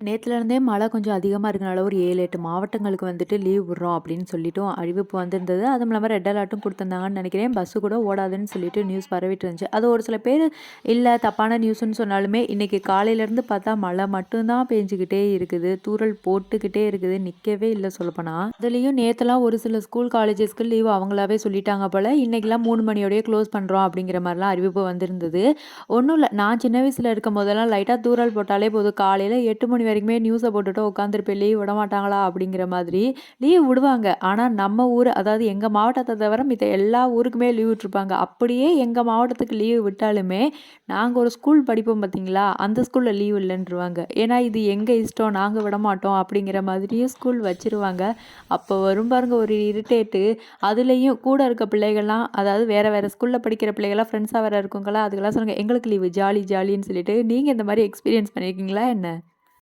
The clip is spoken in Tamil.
நேத்துலேருந்தே மழை கொஞ்சம் அதிகமா இருக்கனால ஒரு 7, 8 மாவட்டங்களுக்கு வந்துட்டு லீவ் விடுறோம் அப்படின்னு சொல்லிட்டும் அறிவிப்பு வந்திருந்தது. அதுவும் இல்லாம ரெட் அலர்ட்டும் குடுத்துருந்தாங்கன்னு நெனைக்கிறேன். பஸ்ஸு கூட ஓடாதுன்னு சொல்லிட்டு நியூஸ் பரவிட்டு இருந்துச்சு. அது ஒரு சில பேரு இல்ல தப்பான நியூஸ்ன்னு சொன்னாலுமே, இன்னைக்கு காலையிலேருந்து பார்த்தா மழை மட்டும் தான் பேஞ்சுக்கிட்டே இருக்குது. தூறல் போட்டுக்கிட்டே இருக்குது. நிக்கவே இல்ல சொல்லப்போனா. அதுலயும் நேத்தெல்லாம் ஒரு சில ஸ்கூல், காலேஜஸ்க்கு லீவ் அவங்களாவே சொல்லிட்டாங்க போல. இன்னைக்கெல்லாம் 3 மணியோடயே க்ளோஸ் பண்றோம் அப்படிங்கிற மாரிலாம் அறிவிப்பு வந்திருந்தது. ஒண்ணும் இல்ல. நான் சின்ன வயசுல இருக்கும்போதெல்லாம் லைட்டா தூறல் போட்டாலே போதும். காலையில 8 மணி வரைக்குமே நியூஸ போட்டுட்டு உட்காந்துருப்பேன். லீவ் விடமாட்டாங்களா? அப்படிங்கிற மாதிரி. லீவ் விடுவாங்க. ஆனா நம்ம ஊரு அதாவது எங்க மாவட்டத்த தவிர மித்த எல்லா ஊருக்குமே லீவ் விட்டுருப்பாங்க. அப்படியே எங்க மாவட்டத்துக்கு லீவ் விட்டாலுமே, நாங்க ஒரு ஸ்கூல் படிப்போம் பார்த்தீங்களா? அந்த ஸ்கூல்ல லீவ் இல்லன்ருவாங்க. ஏன்னா இது எங்க இஷ்டம். நாங்க விடமாட்டோம் அப்படிங்கிற மாதிரியும் ஸ்கூல் வச்சுருவாங்க. அப்போ வரும் பாருங்க ஒரு இரிட்டேட்டு. அதுலயும் கூட இருக்க பிள்ளைகள்லாம் அதாவது வேற வேற ஸ்கூல்ல படிக்கிற பிள்ளைகள்லாம் ஃப்ரெண்ட்ஸா வேற இருக்குங்களா, அதுக்கெல்லாம் சொல்லுங்க எங்களுக்கு லீவு ஜாலி ஜாலின்னு சொல்லிட்டு. நீங்க இந்த மாரி எக்ஸ்பீரியன்ஸ் பண்ணியிருக்கீங்களா என்ன?